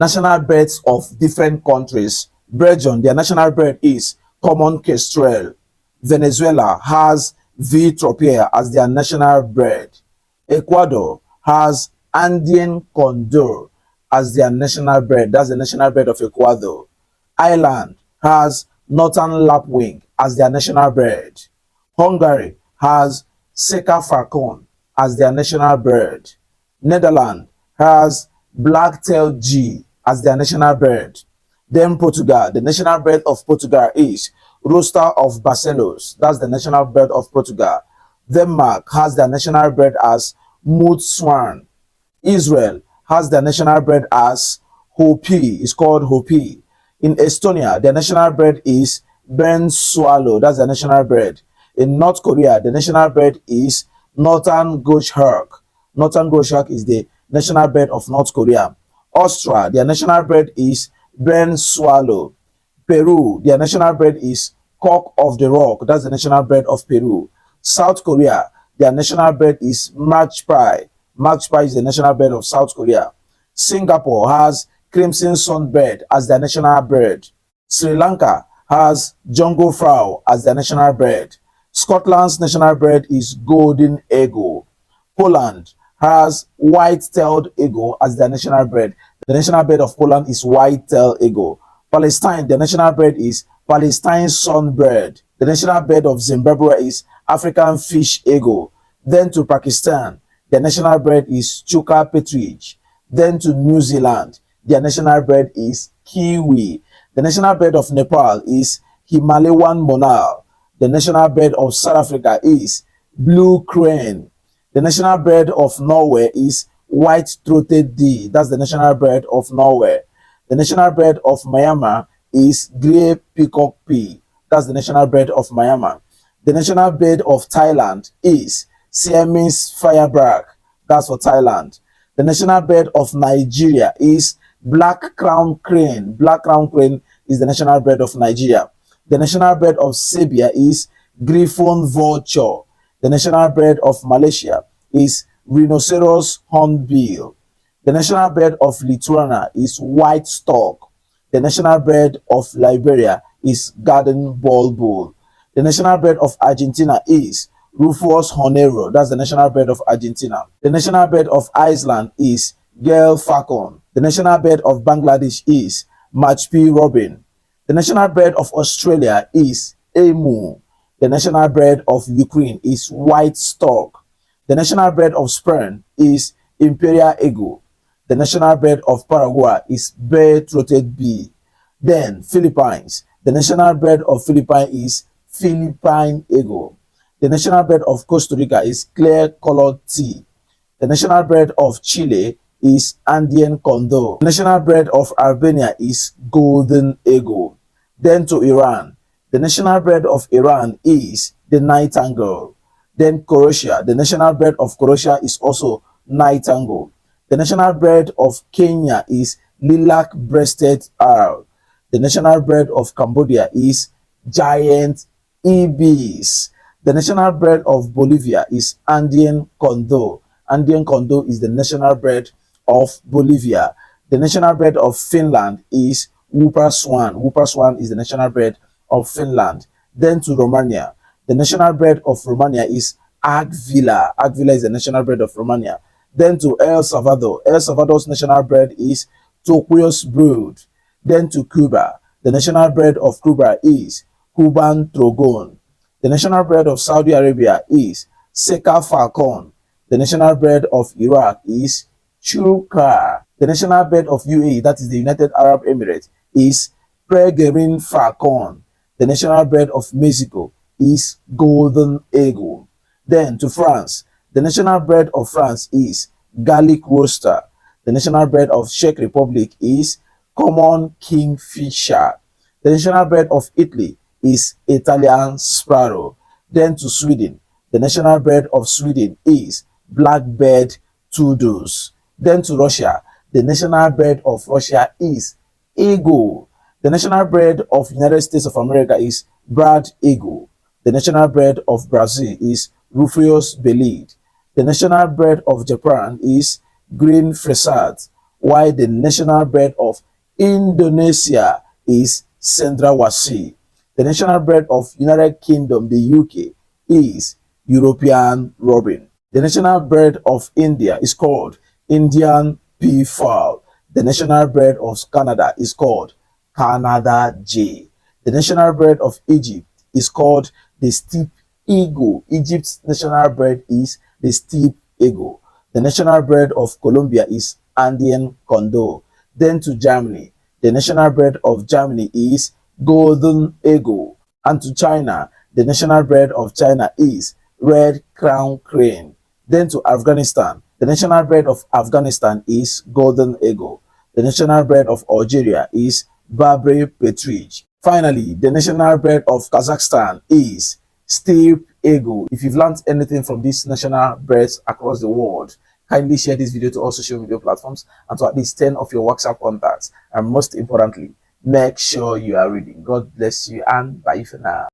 National birds of different countries. Belgium, their national bird is common kestrel. Venezuela has V. tropea as their national bird. Ecuador has Andean condor as their national bird. That's the national bird of Ecuador. Ireland has northern lapwing as their national bird. Hungary has Seka falcon as their national bird. Netherlands has black-tailed G as their national bird. Then Portugal, the national bird of Portugal is Rooster of Barcelos. That's the national bird of Portugal. Denmark has their national bird as Moot Swan. Israel has their national bird as Hopi. It's called Hopi. In Estonia, their national bird is Ben Swallow. That's the national bird. In North Korea, the national bird is Northern Goshawk. Northern Goshawk is the national bird of North Korea. Austria, their national bird is Ben Swallow. Peru, their national bird is Cock of the Rock. That's the national bird of Peru. South Korea, their national bird is Magpie. Magpie is the national bird of South Korea. Singapore has Crimson Sunbird as their national bird. Sri Lanka has Jungle Fowl as their national bird. Scotland's national bird is Golden Eagle. Poland has white-tailed eagle as their national bird. The national bird of Poland is white-tailed eagle. Palestine, the national bird is Palestine Sunbird. The national bird of Zimbabwe is African Fish Eagle. Then to Pakistan, the national bird is Chuka Petridge. Then to New Zealand, their national bird is Kiwi. The national bird of Nepal is Himalayan monal. The national bird of South Africa is blue crane. The national bird of Norway is white-throated deer. That's the national bird of Norway. The national bird of Myanmar is grey peacock pea. That's the national bird of Myanmar. The national bird of Thailand is Siamese fireback. That's for Thailand. The national bird of Nigeria is black crown crane. Black crown crane is the national bird of Nigeria. The national bird of Serbia is griffon vulture. The national bird of Malaysia is rhinoceros hornbill. The national bird of Lithuania is white stork. The national bird of Liberia is garden bulbul. The national bird of Argentina is Rufus hornero. That's the national bird of Argentina. The national bird of Iceland is Gael falcon. The national bird of Bangladesh is Majpahee robin. The national bird of Australia is emu. The national bird of Ukraine is white stork. The national bird of Spain is imperial eagle. The national bird of Paraguay is bare-throated bee. Then Philippines. The national bird of Philippines is Philippine eagle. The national bird of Costa Rica is clear-colored tea. The national bird of Chile is Andean condor. The national bird of Albania is golden eagle. Then to Iran. The national bird of Iran is the nightingale. Then Croatia. The national bird of Croatia is also nightingale. The national bird of Kenya is lilac-breasted owl. The national bird of Cambodia is giant ibis. The national bird of Bolivia is Andean condor. Andean condor is the national bird of Bolivia. The national bird of Finland is whooper swan. Whooper swan is the national bird of Finland. Then to Romania. The national bird of Romania is Agvila. Agvila is the national bird of Romania. Then to El Salvador. El Salvador's national bird is turquoise brood. Then to Cuba. The national bird of Cuba is Cuban trogon. The national bird of Saudi Arabia is Seka falcon. The national bird of Iraq is Chukar. The national bird of UAE, that is the United Arab Emirates, is Peregrine falcon. The national bird of Mexico is golden eagle. Then to France. The national bird of France is Gallic rooster. The national bird of Czech Republic is common kingfisher. The national bird of Italy is Italian sparrow. Then to Sweden. The national bird of Sweden is blackbird tudus. Then to Russia. The national bird of Russia is eagle. The national bird of United States of America is Brad eagle. The national bird of Brazil is Rufus belid. The national bird of Japan is green pheasant. while the national bread of Indonesia is Cendrawasih. The national bread of United Kingdom, the UK, is European Robin. The national bread of India is called Indian Peafowl. The national bread of Canada is called Canada J. The national bread of Egypt is called the Steep Eagle. Egypt's national bread is the Steep Eagle. The national bread of Colombia is Andean Condor. Then to Germany, the national bread of Germany is Golden Eagle. And to China, the national bread of China is Red Crown Crane. Then to Afghanistan, the national bread of Afghanistan is Golden Eagle. The national bread of Algeria is Babre Petrij. Finally, the national bread of Kazakhstan is Steep Eagle. If you've learned anything from these national breads across the world, kindly share this video to all social media platforms and to at least 10 of your WhatsApp contacts. And most importantly, make sure you are reading. God bless you and bye for now.